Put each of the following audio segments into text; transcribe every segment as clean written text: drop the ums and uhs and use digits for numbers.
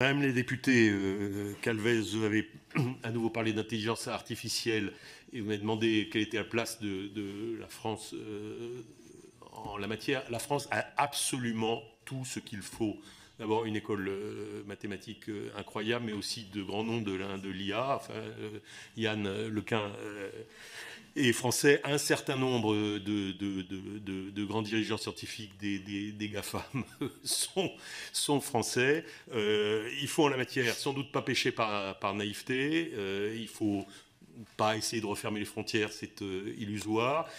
Madame les députés, Calvez, vous avez à nouveau parlé d'intelligence artificielle et vous m'avez demandé quelle était la place de la France en la matière. La France a absolument tout ce qu'il faut. D'abord une école mathématique incroyable, mais aussi de grands noms de l'IA. Enfin, Yann Lequin est français. Un certain nombre de grands dirigeants scientifiques des GAFAM sont français. Il faut en la matière sans doute pas pêcher par naïveté. Il faut pas essayer de refermer les frontières, c'est illusoire.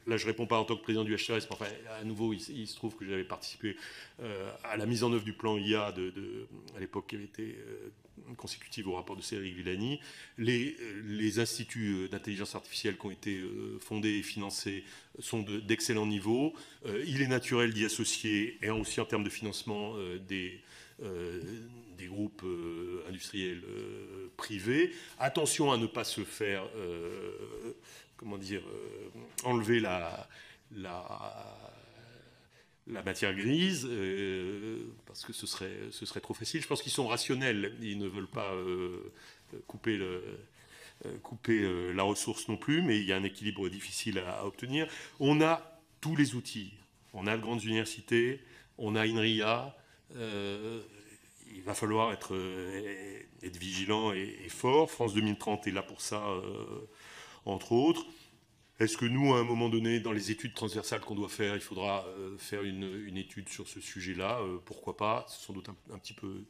Là, je ne réponds pas en tant que président du HCRS, mais enfin, à nouveau, il se trouve que j'avais participé à la mise en œuvre du plan IA à l'époque qui avait été consécutive au rapport de Cédric Villani. Les instituts d'intelligence artificielle qui ont été fondés et financés sont d'excellent niveau. Il est naturel d'y associer, et aussi en termes de financement, des groupes industriels privés. Attention à ne pas se faire comment dire, enlever la matière grise, parce que ce serait trop facile. Je pense qu'ils sont rationnels, ils ne veulent pas couper la ressource non plus, mais il y a un équilibre difficile à obtenir. On a tous les outils. On a de grandes universités, on a INRIA. Il va falloir être vigilant et fort. France 2030 est là pour ça, entre autres. Est-ce que nous, à un moment donné, dans les études transversales qu'on doit faire, il faudra faire une étude sur ce sujet-là? Pourquoi pas? C'est sans doute un petit peu